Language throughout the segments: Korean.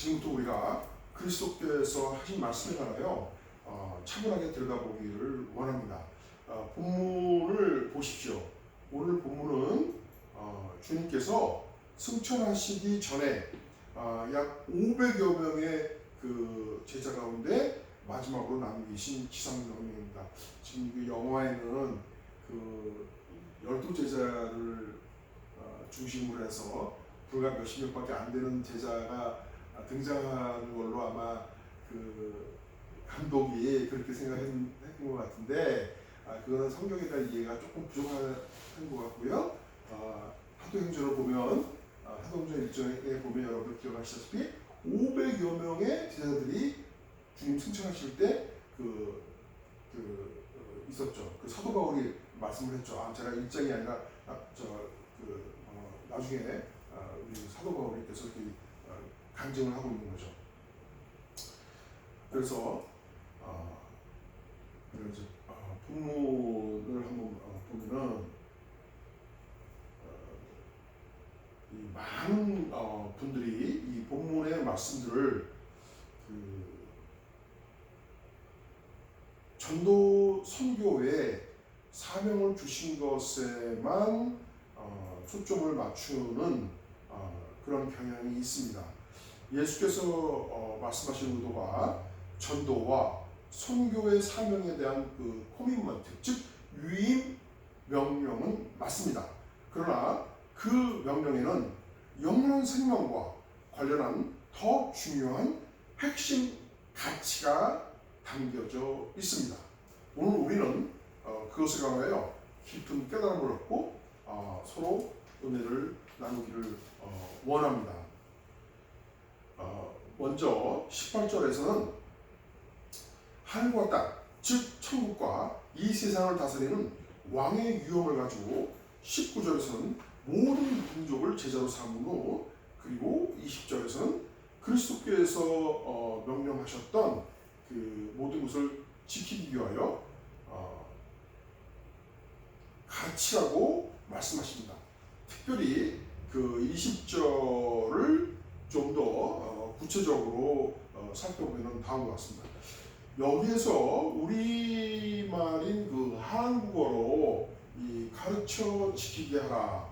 지금부터 우리가 그리스도께서 하신 말씀에 관하여 차분하게 들어가 보기를 원합니다. 본문을 보십시오. 오늘 본문은 주님께서 승천하시기 전에 약 500여 명의 그 제자 가운데 마지막으로 남기신 지상명령입니다. 지금 그 영화에는 그 12제자를 중심으로 해서 불과 몇십 명밖에 안 되는 제자가 등장하는 걸로 아마 그 감독이 그렇게 생각한 것 같은데 그거는 성경에 대한 이해가 조금 부족한 것 같고요. 사도행전을 보면 사도행전 1장에 보면 여러분 기억하시다시피 500여 명의 제자들이 주님 승천하실 때 있었죠. 그 사도 바울이 말씀을 했죠. 제가 1장이 아니라 나중에 우리 사도 바울께서 이렇게 강증을 하고 있는 거죠. 그래서 이제 본문을 한번 보면은 이 많은 분들이 이 본문의 말씀들을 전도 선교에 사명을 주신 것에만 초점을 맞추는 그런 경향이 있습니다. 예수께서 말씀하신 의도가 전도와 선교의 사명에 대한 그 코미트먼트, 즉 위임 명령은 맞습니다. 그러나 그 명령에는 영원한 생명과 관련한 더 중요한 핵심 가치가 담겨져 있습니다. 오늘 우리는 그것을 강하여 깊은 깨달음을 얻고 서로 은혜를 나누기를 원합니다. 먼저 18절에서는 하늘과 땅, 즉 천국과 이 세상을 다스리는 왕의 유형을 가지고 19절에서는 모든 민족을 제자로 삼은 후, 그리고 20절에서는 그리스도께서 명령하셨던 그 모든 것을 지키기 위하여 가르치라고 말씀하십니다. 특별히 그 20절을 좀 더 구체적으로 살펴보면 다음과 같습니다. 여기에서 우리말인 그 한국어로 이 가르쳐 지키게 하라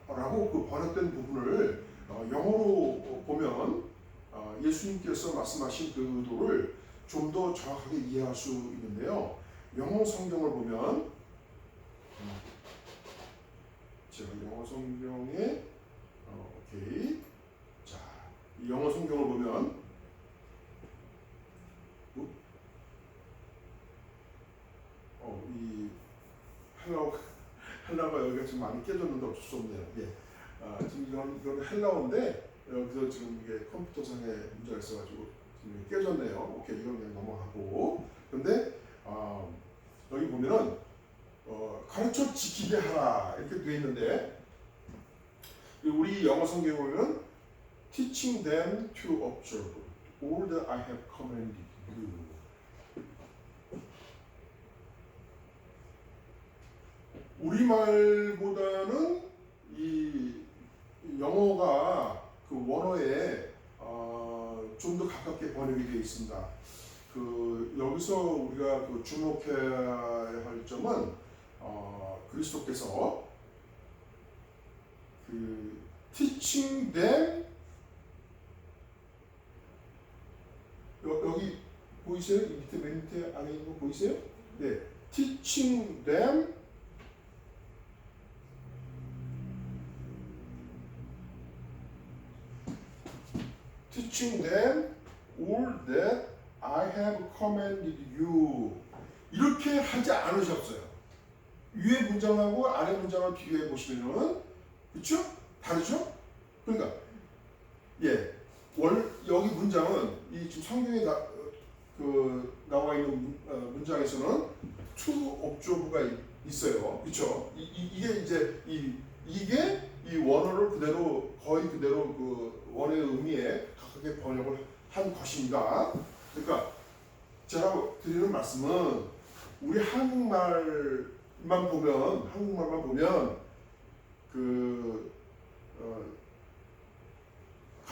라고 그 번역된 부분을 영어로 보면 예수님께서 말씀하신 그 의도를 좀 더 정확하게 이해할 수 있는데요. 영어 성경을 보면 제가 영어 성경에 오케이. 자, 이 영어 성경을 보면 이 헬라어가 여기가 좀 많이 깨졌는데 어쩔 수 없네요. 예. 지금 이건 헬라어인데 여기서 지금 이게 컴퓨터상에 문제가 있어가지고 지금 깨졌네요. 오케이, 이건 그냥 넘어가고. 근데 여기 보면은 가르쳐 지키게 하라 이렇게 되어 있는데 우리 영어 성경에 보면 teaching them to observe all that I have commanded you. 우리말보다는 이 영어가 그 원어에 좀 더 가깝게 번역이 되어 있습니다. 여기서 우리가 주목해야 할 점은 그리스도께서 teaching them 여기 보이세요? 밑에 맨 밑에 안에 있는 거 보이세요? 네, teaching them all that I have commanded you. 이렇게 하지 않으셨어요. 위에 문장하고 아래 문장을 비교해 보시면은, 그렇죠? 다르죠? 그러니까 여기 문장은 이 지금 성경에 나와 있는 문장에서는 to observe가 있어요. 그렇죠? 이게 이제 이게 이 원어를 거의 그대로 그 원어의 의미에 가깝게 번역을 한 것입니다. 그러니까 제가 드리는 말씀은 우리 한국말만 보면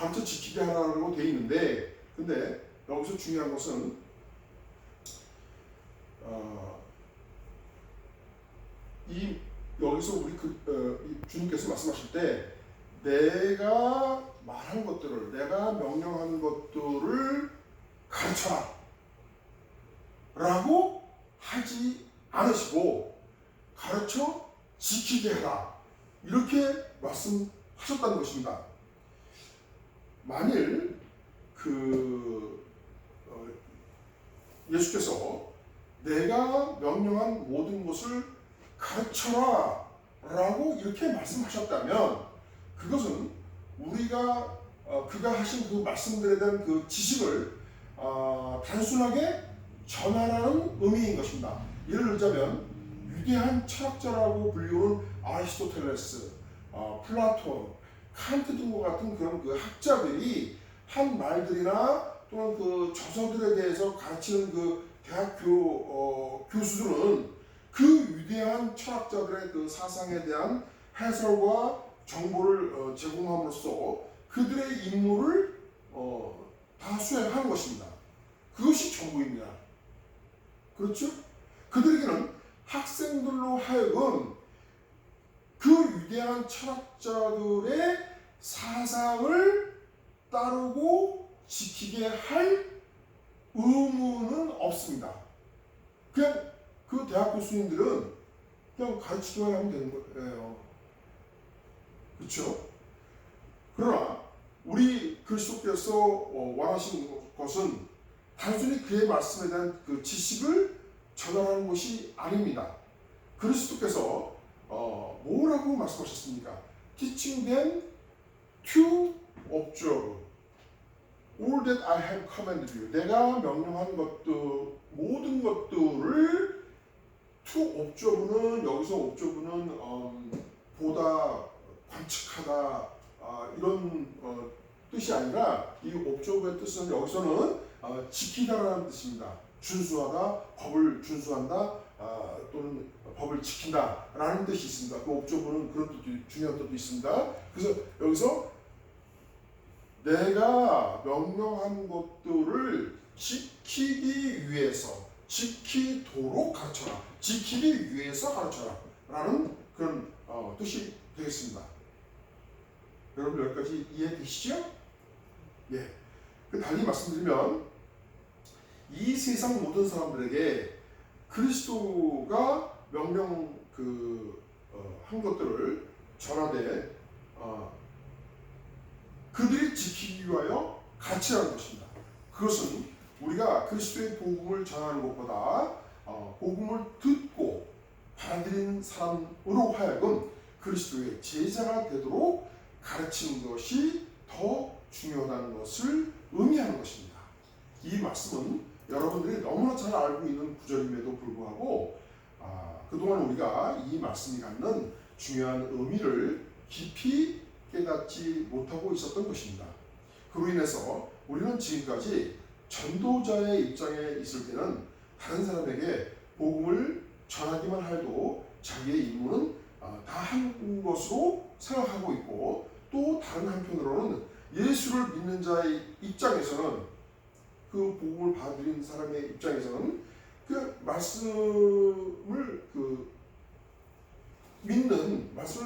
가르쳐 지키게 하라고 돼 있는데, 근데 여기서 중요한 것은 여기서 우리 주님께서 말씀하실 때 내가 말한 것들을, 내가 명령하는 것들을 가르쳐라 라고 하지 않으시고 가르쳐 지키게 하라 이렇게 말씀하셨다는 것입니다. 만일 예수께서 내가 명령한 모든 것을 가르쳐라 라고 이렇게 말씀하셨다면 그것은 우리가 그가 하신 그 말씀들에 대한 그 지식을 단순하게 전하라는 의미인 것입니다. 예를 들자면 위대한 철학자라고 불리우는 아리스토텔레스, 플라톤, 칸트 등과 같은 그런 그 학자들이 한 말들이나 또는 그 저서들에 대해서 가르치는 그 대학교 교수들은 그 위대한 철학자들의 그 사상에 대한 해설과 정보를 제공함으로써 그들의 임무를 다 수행하는 것입니다. 그것이 전부입니다. 그렇죠? 그들에게는 학생들로 하여금 그 위대한 철학자들의 사상을 따르고 지키게 할 의무는 없습니다. 그냥 그 대학 교수님들은 그냥 가르치기만 하면 되는 거예요. 그렇죠? 그러나 우리 그리스도께서 원하시는 것은 단순히 그의 말씀에 대한 그 지식을 전하는 것이 아닙니다. 그리스도께서 뭐라고 말씀하셨습니까? Teaching them to observe all that I have commanded you. 내가 명령한 것들, 모든 것들을 to observe는 여기서 observe는 보다, 관측하다 이런 뜻이 아니라 이 observe의 뜻은 여기서는 지키다라는 뜻입니다. 준수하다, 법을 준수한다, 또는 법을 지킨다라는 뜻이 있습니다. 그 observe는 그런 뜻도, 중요한 뜻도 있습니다. 그래서 여기서 내가 명령한 것들을 지키기 위해서, 지키도록 가르쳐라, 지키기 위해서 가르쳐라 라는 그런 뜻이 되겠습니다. 여러분 여기까지 이해되시죠? 예. 달리 말씀드리면 이 세상 모든 사람들에게 그리스도가 명령 한 것들을 전하되 그들이 지키기 위하여 가르치라는 것입니다. 그것은 우리가 그리스도의 복음을 전하는 것보다 복음을 듣고 받아들인 사람으로 하여금 그리스도의 제자가 되도록 가르치는 것이 더 중요하다는 것을 의미하는 것입니다. 이 말씀은 여러분들이 너무나 잘 알고 있는 구절임에도 불구하고 그동안 우리가 이 말씀이 갖는 중요한 의미를 깊이 깨닫지 못하고 있었던 것입니다. 그로 인해서 우리는 지금까지 전도자의 입장에 있을 때는 다른 사람에게 복음을 전하기만 해도 자기의 임무는 다 한 것으로 생각하고 있고, 또 다른 한편으로는 예수를 믿는 자의 입장에서는, 그 복음을 받아들인 사람의 입장에서는 그 말씀을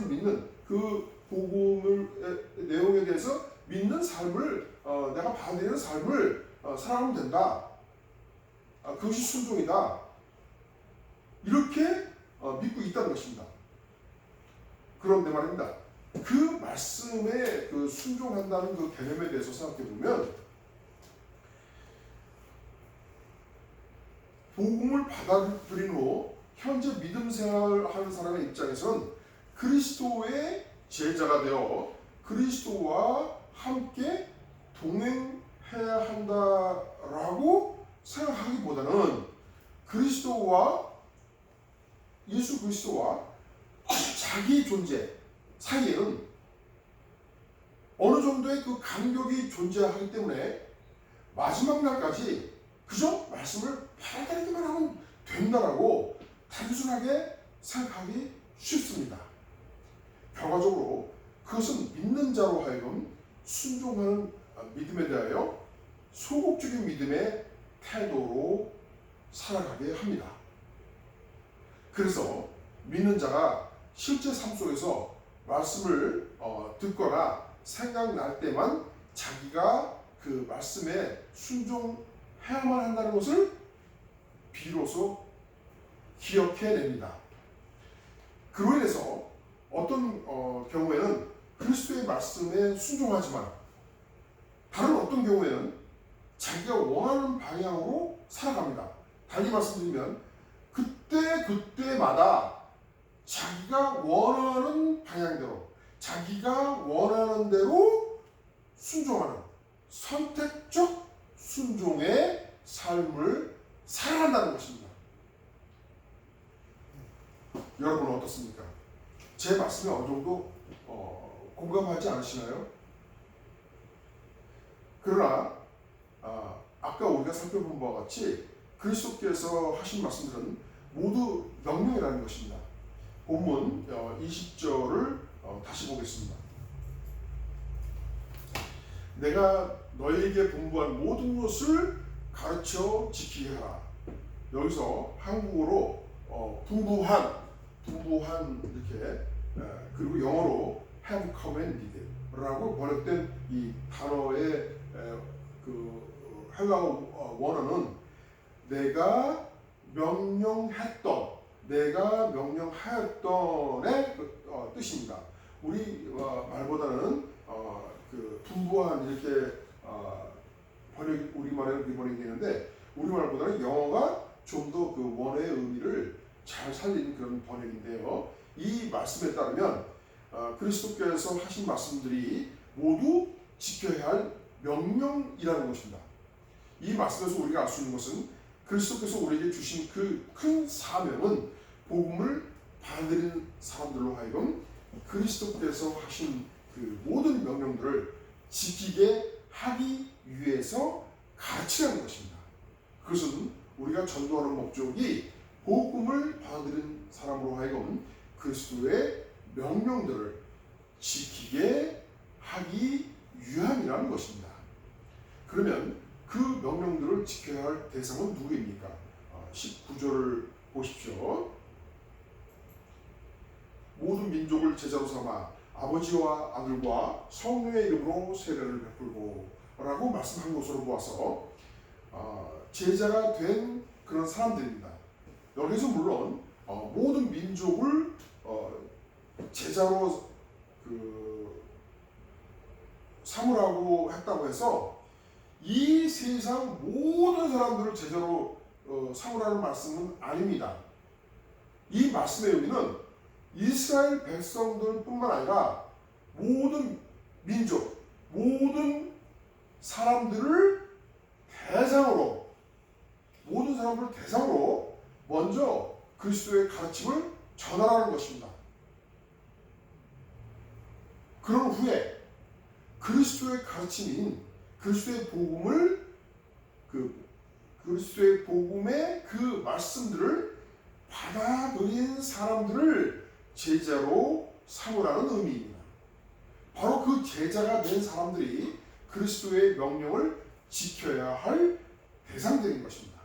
믿는 그 복음을 내용에 대해서 믿는 삶을 내가 받아들이는 삶을 살아가면 된다. 그것이 순종이다. 이렇게 믿고 있다는 것입니다. 그런데 말입니다. 그 말씀에 순종한다는 그 개념에 대해서 생각해 보면 복음을 받아들인 후 현재 믿음 생활을 하는 사람의 입장에서는 그리스도의 제자가 되어 그리스도와 함께 동행해야 한다라고 생각하기보다는 예수 그리스도와 자기 존재 사이에는 어느 정도의 그 간격이 존재하기 때문에 마지막 날까지 그저 말씀을 받아들이기만 하면 된다라고 단순하게 생각하기 쉽습니다. 결과적으로 그것은 믿는 자로 하여금 순종하는 믿음에 대하여 소극적인 믿음의 태도로 살아가게 합니다. 그래서 믿는 자가 실제 삶 속에서 말씀을 듣거나 생각날 때만 자기가 그 말씀에 순종해야만 한다는 것을 비로소 기억해냅니다. 그로 인해서 어떤 경우에는 그리스도의 말씀에 순종하지만 다른 어떤 경우에는 자기가 원하는 방향으로 살아갑니다. 달리 말씀드리면 그때마다 자기가 원하는 방향대로 자기가 원하는 대로 순종하는 선택적 순종의 삶을 살아간다는 것입니다. 여러분은 어떻습니까? 제 말씀에 어느 정도 공감하지 않으시나요? 그러나 아까 우리가 살펴본 바와 같이 그리스도께서 하신 말씀들은 모두 명령이라는 것입니다. 본문 20절을 다시 보겠습니다. 내가 너에게 분부한 모든 것을 가르쳐 지키게 하라. 여기서 한국어로 분부한 이렇게 그리고 영어로 have commanded 라고 번역된 이 단어의 그 헬라어 원어는 내가 명령했던 내가 명령하였던의 뜻입니다. 우리 말보다는 그 분부한 이렇게 번역 우리말에 번역이 되는데 우리말보다는 영어가 좀 더 그 원어의 의미를 잘 살린 그런 번역인데요. 이 말씀에 따르면 그리스도께서 하신 말씀들이 모두 지켜야 할 명령이라는 것입니다. 이 말씀에서 우리가 알 수 있는 것은 그리스도께서 우리에게 주신 그 큰 사명은 복음을 받아들이는 사람들로 하여금 그리스도께서 하신 그 모든 명령들을 지키게 하기 위해서 가르치라는 것입니다. 그것은 우리가 전도하는 목적이 복음을 받아들인 사람으로 하여금 그리스도의 명령들을 지키게 하기 위함이라는 것입니다. 그러면 그 명령들을 지켜야 할 대상은 누구입니까? 19절을 보십시오. 모든 민족을 제자로 삼아 아버지와 아들과 성령의 이름으로 세례를 베풀고 라고 말씀한 것으로 보아서 제자가 된 그런 사람들입니다. 여기서 물론 모든 민족을 제자로 삼으라고 했다고 해서 이 세상 모든 사람들을 제자로 삼으라는 말씀은 아닙니다. 이 말씀의 의미는 이스라엘 백성들뿐만 아니라 모든 민족, 모든 사람들을 대상으로 먼저 그리스도의 가르침을 전하라는 것입니다. 그런 후에 그리스도의 가르침인 그리스도의 복음을 그리스도의 복음의 그 말씀들을 받아들인 사람들을 제자로 삼으라는 의미입니다. 바로 그 제자가 된 사람들이 그리스도의 명령을 지켜야 할 대상들인 것입니다.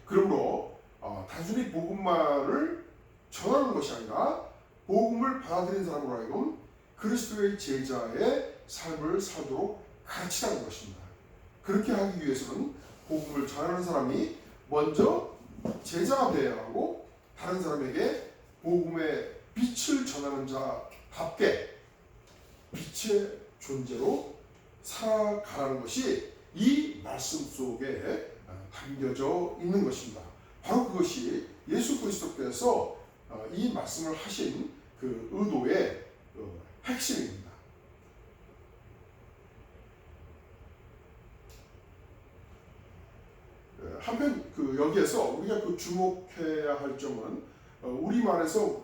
그러므로 단순히 복음만을 전하는 것이 아니라 복음을 받아들인 사람으로 하여금 그리스도의 제자의 삶을 살도록 가르치라는 것입니다. 그렇게 하기 위해서는 복음을 전하는 사람이 먼저 제자가 되어야 하고 다른 사람에게 복음의 빛을 전하는 자답게 빛의 존재로 살아가라는 것이 이 말씀 속에 담겨져 있는 것입니다. 바로 그것이 예수 그리스도께서 이 말씀을 하신 그 의도의 핵심입니다. 한편 여기에서 우리가 주목해야 할 점은 우리말에서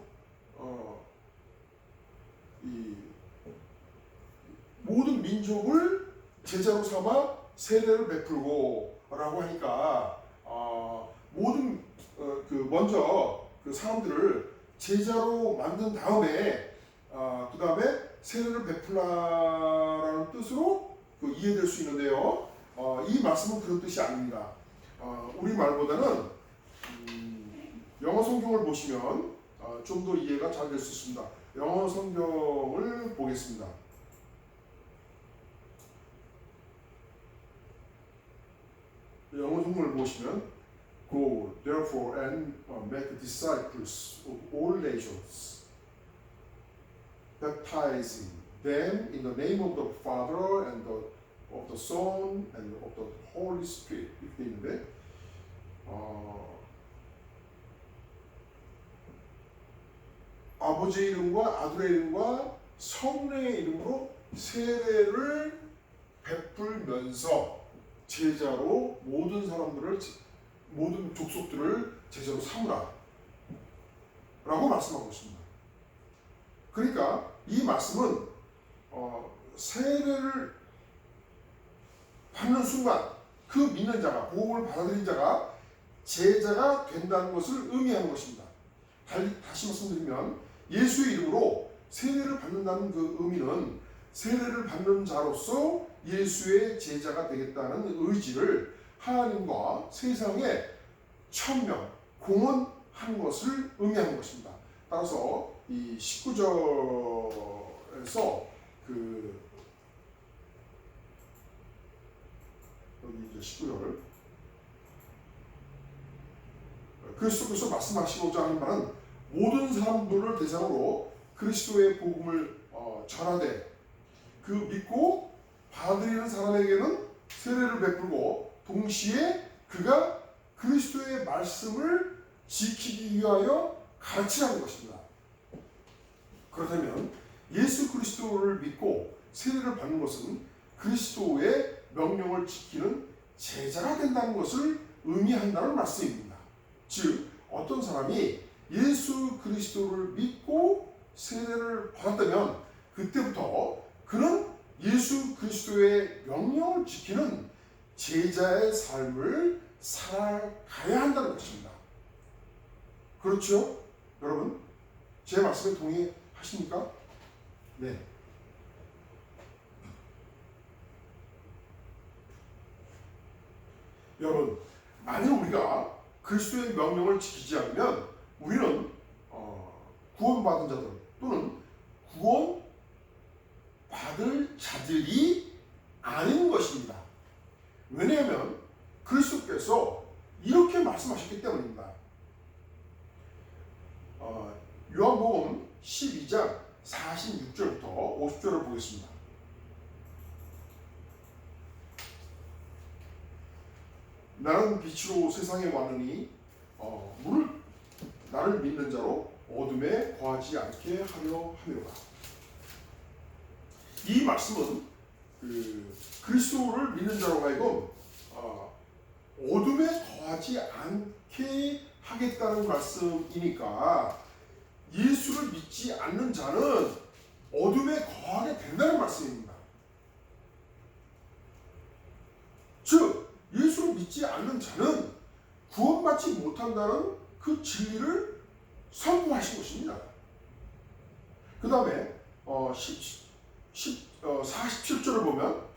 이 모든 민족을 제자로 삼아 세례를 베풀고 라고 하니까 모든 먼저 그 사람들을 제자로 만든 다음에 그 다음에 세례를 베풀라라는 뜻으로 이해될 수 있는데요. 이 말씀은 그런 뜻이 아닙니다. 우리 말보다는 영어 성경을 보시면 좀 더 이해가 잘 될 수 있습니다. 영어 성경을 보겠습니다. 영어 성경을 보시면 Go therefore and make disciples of all nations, baptizing them in the name of the Father and of the Son and of the Holy Spirit. 이렇게 있는데 아버지의 이름과 아들의 이름과 성령의 이름으로 세례를 베풀면서 제자로 모든 사람들을, 모든 족속들을 제자로 삼으라 라고 말씀하고 있습니다. 그러니까 이 말씀은 세례를 받는 순간 그 믿는 자가, 복음을 받아들인 자가 제자가 된다는 것을 의미하는 것입니다. 다시 말씀드리면 예수의 이름으로 세례를 받는다는 그 의미는 세례를 받는 자로서 예수의 제자가 되겠다는 의지를 하나님과 세상에 천명, 공헌하는 것을 의미하는 것입니다. 따라서 이 19절에서 여기 이제 19절 그리스도께서 말씀하시고자 하는 바는 모든 사람들을 대상으로 그리스도의 복음을 전하되 그 믿고 받아들이는 사람에게는 세례를 베풀고 동시에 그가 그리스도의 말씀을 지키기 위하여 가르치라는 것입니다. 그렇다면 예수 그리스도를 믿고 세례를 받는 것은 그리스도의 명령을 지키는 제자가 된다는 것을 의미한다는 말씀입니다. 즉 어떤 사람이 예수 그리스도를 믿고 세례를 받았다면 그때부터 그는 예수 그리스도의 명령을 지키는 제자의 삶을 살아가야 한다는 것입니다. 그렇죠? 여러분, 제 말씀에 동의하십니까? 네. 여러분, 만약 우리가 그리스도의 명령을 지키지 않으면 우리는 구원받은 자들 또는 구원받을 자들이 아닌 것입니다. 왜냐하면 그리스도께서 이렇게 말씀하셨기 때문입니다. 요한복음 12장 46절부터 50절을 보겠습니다. 나는 빛으로 세상에 왔으니 나를 믿는 자로 어둠에 거하지 않게 하려 함이로다. 이 말씀은 그리스도를 믿는 자로 하여금 어둠에 거하지 않게 하겠다는 말씀이니까 예수를 믿지 않는 자는 어둠에 거하게 된다는 말씀입니다. 즉 예수를 믿지 않는 자는 구원받지 못한다는 그 진리를 선포하신 것입니다. 그 다음에 47절을 보면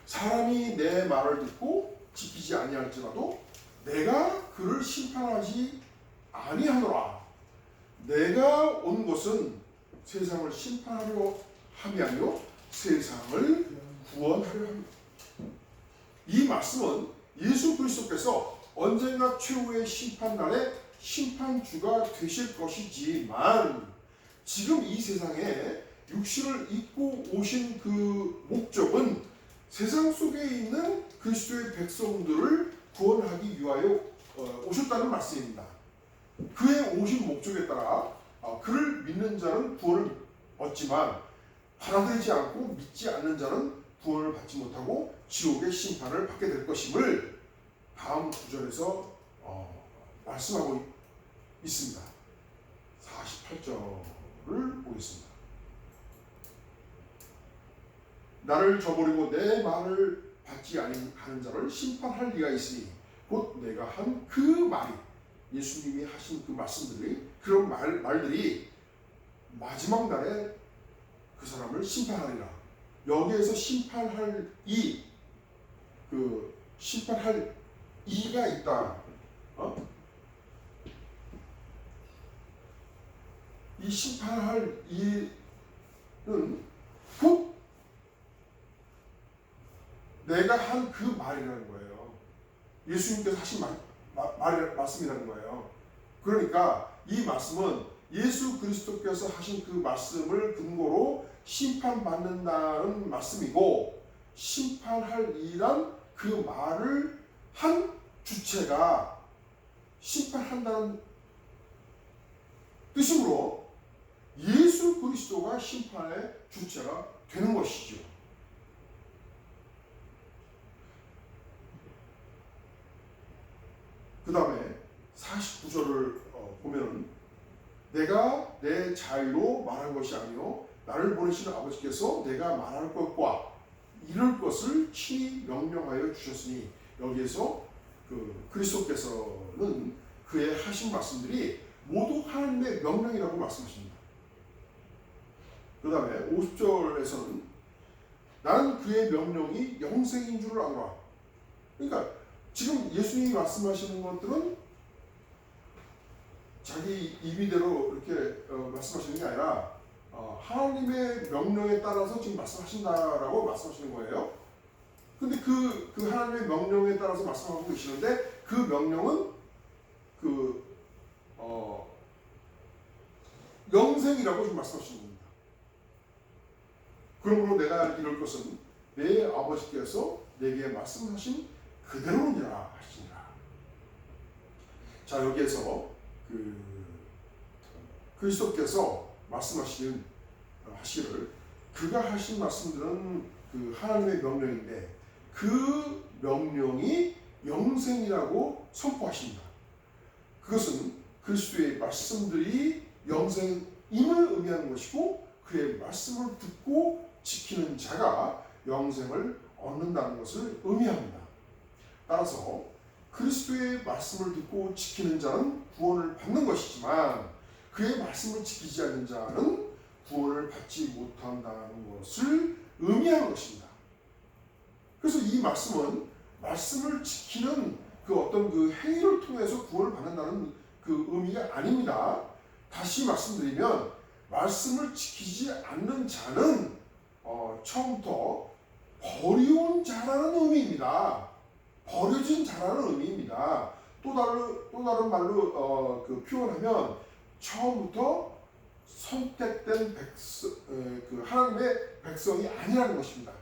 사람이 내 말을 듣고 지키지 아니할지라도 내가 그를 심판하지 아니하노라. 내가 온 것은 세상을 심판하려 함이 아니요 세상을 구원하려 합니다. 이 말씀은 예수 그리스도께서 언젠가 최후의 심판날에 심판주가 되실 것이지만 지금 이 세상에 육신을 입고 오신 그 목적은 세상 속에 있는 그리스도의 백성들을 구원하기 위하여 오셨다는 말씀입니다. 그의 오신 목적에 따라 그를 믿는 자는 구원을 얻지만 받아들이지 않고 믿지 않는 자는 구원을 받지 못하고 지옥의 심판을 받게 될 것임을 다음 구절에서 말씀하고 있습니다. 48절을 보겠습니다. 나를 저버리고 내 말을 받지 아니하는 자를 심판할 리가 있으니 곧 내가 한 그 말이 예수님이 하신 그 말씀들이 그런 말들이 마지막 날에 그 사람을 심판하리라. 여기에서 심판할 심판할 이가 있다. 이 심판할 이는 곧 내가 한 그 말이라는 거예요. 예수님께서 하신 말씀이라는 거예요. 그러니까 이 말씀은 예수 그리스도께서 하신 그 말씀을 근거로 심판받는다는 말씀이고, 심판할 이란 그 말을 한 주체가 심판한다는 뜻으로 예수 그리스도가 심판의 주체가 되는 것이죠. 그 다음에 49절을 보면 내가 내 자유로 말한 것이 아니요 나를 보내시는 아버지께서 내가 말할 것과 이룰 것을 친히 명령하여 주셨으니, 여기에서 그리스도께서는 그의 하신 말씀들이 모두 하나님의 명령이라고 말씀하십니다. 그 다음에 50절에서는 나는 그의 명령이 영생인 줄 아노라. 그러니까 지금 예수님이 말씀하시는 것들은 자기 입이대로 이렇게 말씀하시는 게 아니라 하나님의 명령에 따라서 지금 말씀하신다라고 말씀하시는 거예요. 근데 그 하나님의 명령에 따라서 말씀하고 계시는데, 그 명령은 영생이라고 지금 말씀하시는 겁니다. 그러므로 내가 이럴 것은 내 아버지께서 내게 말씀하신 그대로니라 하시니라. 자, 여기에서 그리스도께서 말씀하시기를 그가 하신 말씀들은 그 하나님의 명령인데 그 명령이 영생이라고 선포하십니다. 그것은 그리스도의 말씀들이 영생임을 의미하는 것이고, 그의 말씀을 듣고 지키는 자가 영생을 얻는다는 것을 의미합니다. 따라서 그리스도의 말씀을 듣고 지키는 자는 구원을 받는 것이지만, 그의 말씀을 지키지 않는 자는 구원을 받지 못한다는 것을 의미하는 것입니다. 그래서 이 말씀은 말씀을 지키는 어떤 행위를 통해서 구원을 받는다는 의미가 아닙니다. 다시 말씀드리면, 말씀을 지키지 않는 자는 처음부터 버려온 자라는 의미입니다. 버려진 자라는 의미입니다. 또 다른 말로 표현하면 처음부터 선택된 하나님의 백성이 아니라는 것입니다.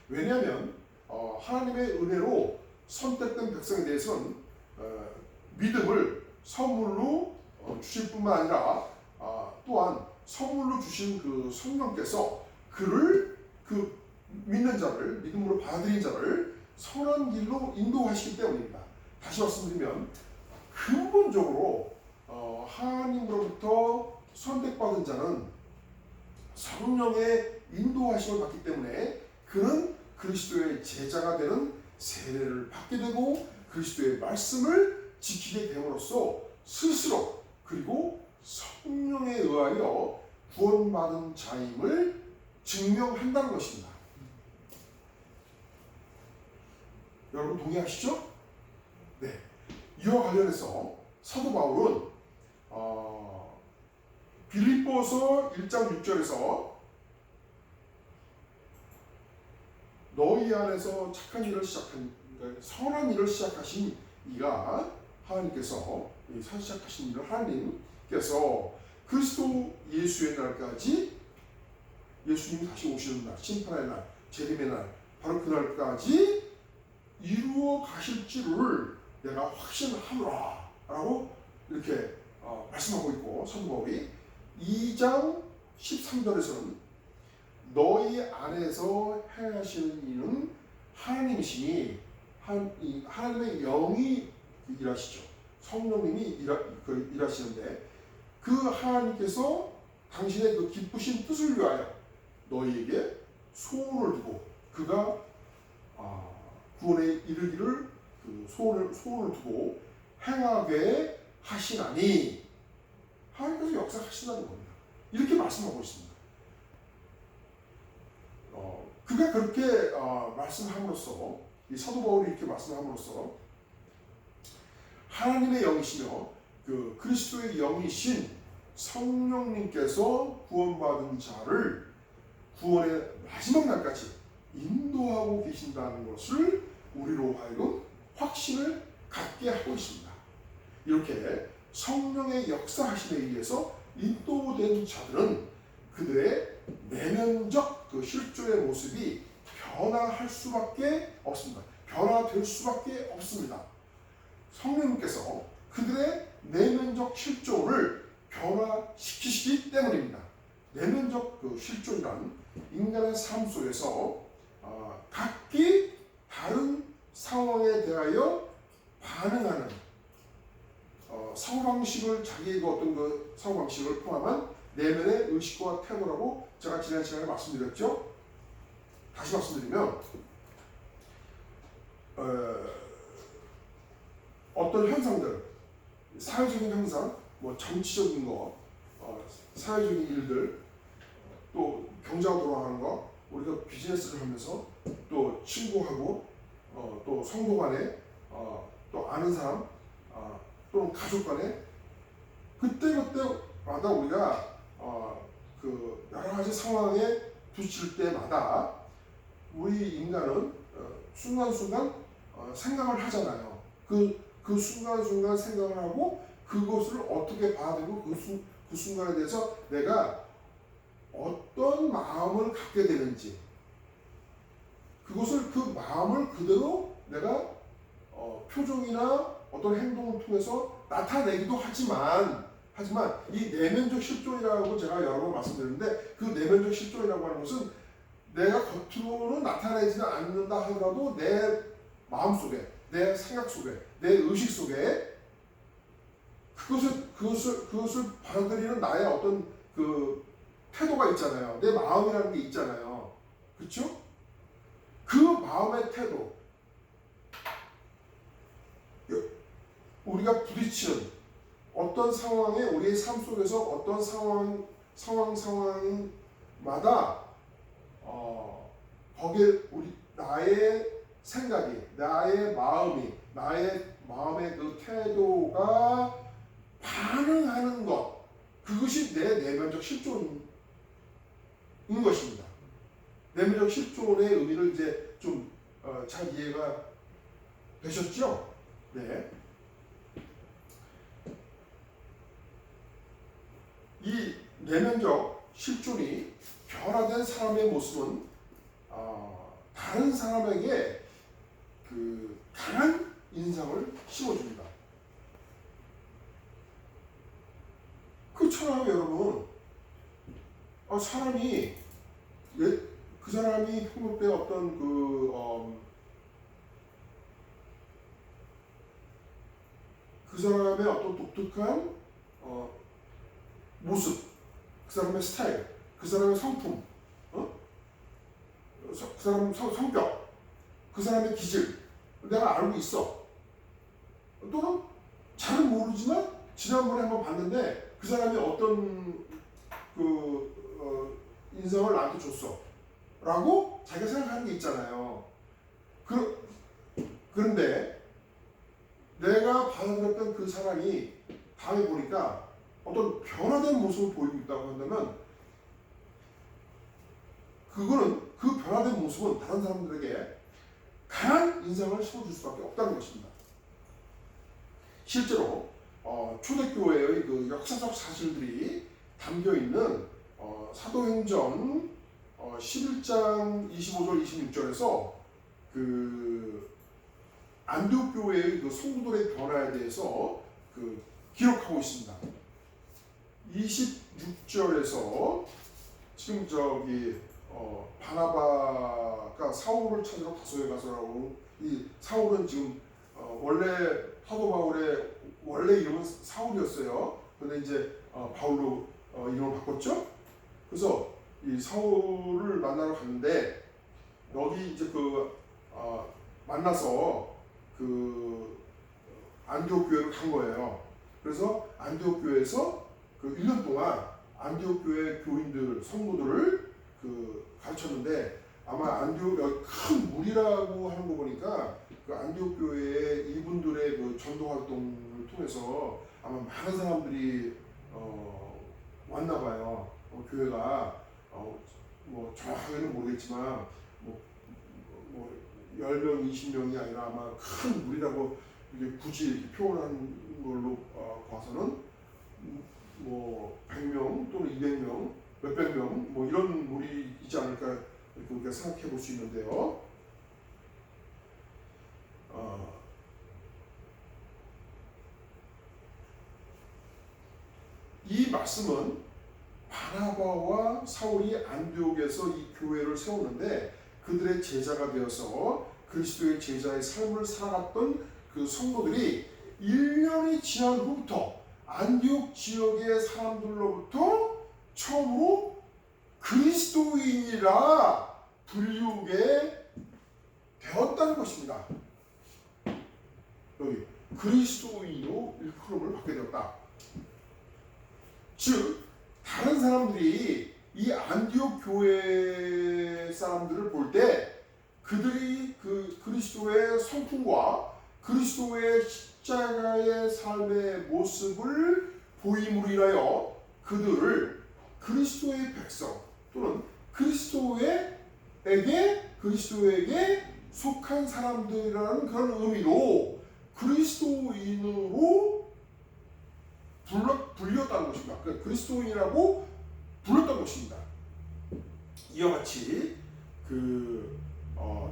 왜냐하면 하나님의 은혜로 선택된 백성에 대해서는 믿음을 선물로 주실 뿐만 아니라 또한 선물로 주신 성령께서 그를 믿는 자를, 믿음으로 받아들인 자를 선한 길로 인도하시기 때문입니다. 다시 말씀드리면 근본적으로 하나님으로부터 선택받은 자는 성령의 인도하심을 받기 때문에 그는 그리스도의 제자가 되는 세례를 받게 되고, 그리스도의 말씀을 지키게 됨으로써 스스로 그리고 성령에 의하여 구원받은 자임을 증명한다는 것입니다. 여러분 동의하시죠? 네. 이와 관련해서 사도 바울은 빌립보서 1장 6절에서 너희 안에서 착한 일을 선한 일을 시작하신 이가 하나님께서 시작하신 일을 하나님께서 그리스도 예수의 날까지, 예수님이 다시 오시는 날, 심판의 날, 재림의 날, 바로 그날까지 이루어 가실 줄을 내가 확신하노라 라고 이렇게 말씀하고 있고, 사도 바울이 2장 13절에서는 너희 안에서 행하시는 일은 하나님이시니, 하나님의 영이 일하시죠. 성령님이 일하시는데 그 하나님께서 당신의 기쁘신 뜻을 위하여 너희에게 소원을 두고, 그가 구원에 이르기를 소원을 두고 행하게 하시나니, 하나님께서 역사하신다는 겁니다. 이렇게 말씀하고 있습니다. 그가 그렇게 말씀함으로써, 이 사도 바울이 이렇게 말씀함으로써 하나님의 영이시며 그 그리스도의 영이신 성령님께서 구원받은 자를 구원의 마지막 날까지 인도하고 계신다는 것을 우리로 하여금 확신을 갖게 하고 있습니다. 이렇게 성령의 역사하심에 의해서 인도된 자들은 그들의 내면적 그 실존의 모습이 변화할 수밖에 없습니다. 변화될 수밖에 없습니다. 성령님께서 그들의 내면적 실존을 변화시키시기 때문입니다. 내면적 그 실존이란 인간의 삶 속에서 각기 다른 상황에 대하여 반응하는 사고방식을, 자기의 어떤 그 사고방식을 포함한 내면의 의식과 태도라고 제가 지난 시간에 말씀드렸죠. 다시 말씀드리면 어떤 현상들, 사회적인 현상, 뭐 정치적인 거, 사회적인 일들, 또 경제가 돌아가는 거, 우리가 비즈니스를 하면서 또 친구하고 또 성도 간에 또 아는 사람 또는 가족 간에 그때마다 우리가 그 여러 가지 상황에 부딪힐 때마다 우리 인간은 순간순간 생각을 하잖아요. 그 순간순간 생각을 하고 그것을 어떻게 받아들이고 그 순간에 대해서 내가 어떤 마음을 갖게 되는지, 그것을 그 마음을 그대로 내가 표정이나 어떤 행동을 통해서 나타내기도 하지만 이 내면적 실존이라고 제가 여러 번 말씀드렸는데, 그 내면적 실존이라고 하는 것은 내가 겉으로는 나타내지는 않는다 하더라도 내 마음 속에, 내 생각 속에, 내 의식 속에 그것을 받아들이는 나의 어떤 그 태도가 있잖아요. 내 마음이라는 게 있잖아요. 그렇죠? 그 마음의 태도, 우리가 부딪히는 어떤 상황에, 우리의 삶 속에서 어떤 상황마다 거기에 나의 생각이, 나의 마음의 그 태도가 반응하는 것, 그것이 내 내면적 실존인 것입니다. 내면적 실존의 의미를 이제 좀 잘 이해가 되셨죠? 네. 이 내면적 실존이 변화된 사람의 모습은 다른 사람에게 그 강한 인상을 심어줍니다. 그렇잖아요, 여러분. 사람이 그 사람이 평소 때 어떤 그 사람의 어떤 독특한 모습, 그 사람의 스타일, 그 사람의 성품, 그 사람 성격, 그 사람의 기질, 내가 알고 있어. 또는 잘은 모르지만 지난번에 한번 봤는데 그 사람이 어떤 인상을 나한테 줬어 라고 자기가 생각하는 게 있잖아요. 그런데 내가 받아들였던 그 사람이 다음에 보니까 어떤 변화된 모습을 보이고 있다고 한다면, 그거는, 그 변화된 모습은 다른 사람들에게 강한 인상을 심어줄 수밖에 없다는 것입니다. 실제로 초대교회의 그 역사적 사실들이 담겨있는 사도행전 11장 25절 26절에서 그 안디옥 교회의 그 성도들의 변화에 대해서 그 기록하고 있습니다. 26절에서 지금 바나바가 사울을 찾으러 다소에 가서라고, 이 사울은 지금 원래 사도 바울의 원래 이름은 사울이었어요. 근데 이제 바울로 이름을 바꿨죠. 그래서 이 사울을 만나러 갔는데 여기 이제 만나서 안디옥 교회로 간 거예요. 그래서 안디옥 교회에서 1년 동안 안디옥 교회 교인들, 성도들을 가르쳤는데, 아마 안디옥 큰 무리라고 하는 거 보니까 그 안디옥 교회에 이분들의 그 전도 활동을 통해서 아마 많은 사람들이 왔나 봐요. 교회가 뭐 정확하게는 모르겠지만 뭐 10명, 20명이 아니라 아마 큰 무리라고 이게 굳이 이렇게 표현한 걸로 봐서는 뭐 100명 또는 200명, 몇백 명 뭐 이런 무리이지 않을까 이렇게 우리가 생각해 볼 수 있는데요. 이 말씀은 바나바와 사울이 안디옥에서 이 교회를 세우는데 그들의 제자가 되어서 그리스도의 제자의 삶을 살아갔던 그 성도들이 1년이 지난 후부터 안디옥 지역의 사람들로부터 처음으로 그리스도인이라 불리우게 되었다는 것입니다. 여기 그리스도인으로 일컬음을 받게 되었다. 즉 다른 사람들이 이 안디옥 교회 사람들을 볼 때 그들이 그 그리스도의 성품과 그리스도의 십자가의 삶의 모습을 보임으로 인하여 그들을 그리스도의 백성 또는 그리스도에게 속한 사람들이라는 그런 의미로 그리스도인으로 불렸다는 것입니다. 그러니까 그리스도인이라고 불렀던 것입니다. 이와 같이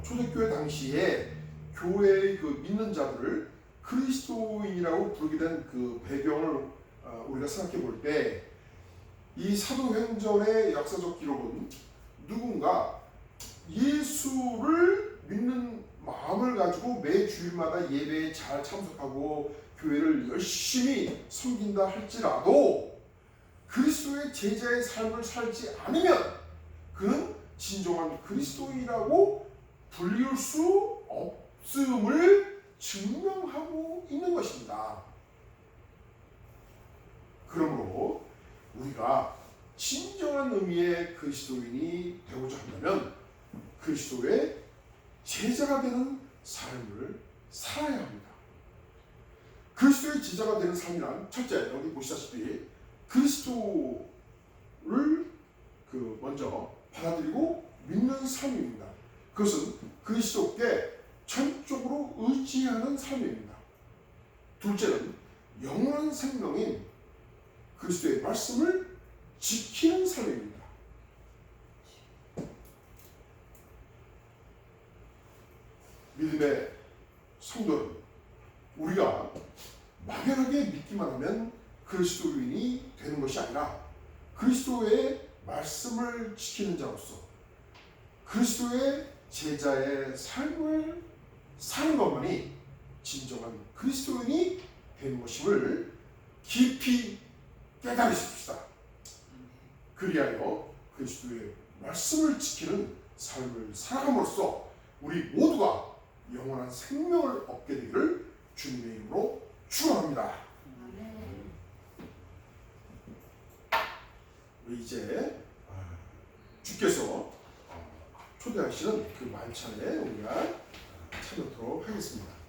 초대교회 당시에 교회의 그 믿는 자들을 그리스도인이라고 부르게 된 그 배경을 우리가 생각해 볼 때 이 사도행전의 역사적 기록은 누군가 예수를 믿는 마음을 가지고 매 주일마다 예배에 잘 참석하고 교회를 열심히 섬긴다 할지라도 그리스도의 제자의 삶을 살지 않으면 그는 진정한 그리스도인이라고 불릴 수 없음을 증명하고 있는 것입니다. 그러므로 우리가 진정한 의미의 그리스도인이 되고자 한다면 그리스도의 제자가 되는 삶을 살아야 합니다. 그리스도의 제자가 되는 삶이란 첫째, 여기 보시다시피 그리스도를 먼저 받아들이고 믿는 삶입니다. 그것은 그리스도께 전적으로 의지하는 삶입니다. 둘째는 영원한 생명인 그리스도의 말씀을 지키는 삶입니다. 믿음의 성도는 우리가 막연하게 믿기만 하면 그리스도인이 되는 것이 아니라 그리스도의 말씀을 지키는 자로서 그리스도의 제자의 삶을 사는 것만이 진정한 그리스도인이 되는 것임을 깊이 깨달으십시다. 그리하여 그리스도의 말씀을 지키는 삶을 살아감으로써 우리 모두가 영원한 생명을 얻게 되기를 주님의 이름으로 축원합니다. 우리 이제 주께서 초대하시는 그 만찬에 우리가 참여하도록 하겠습니다.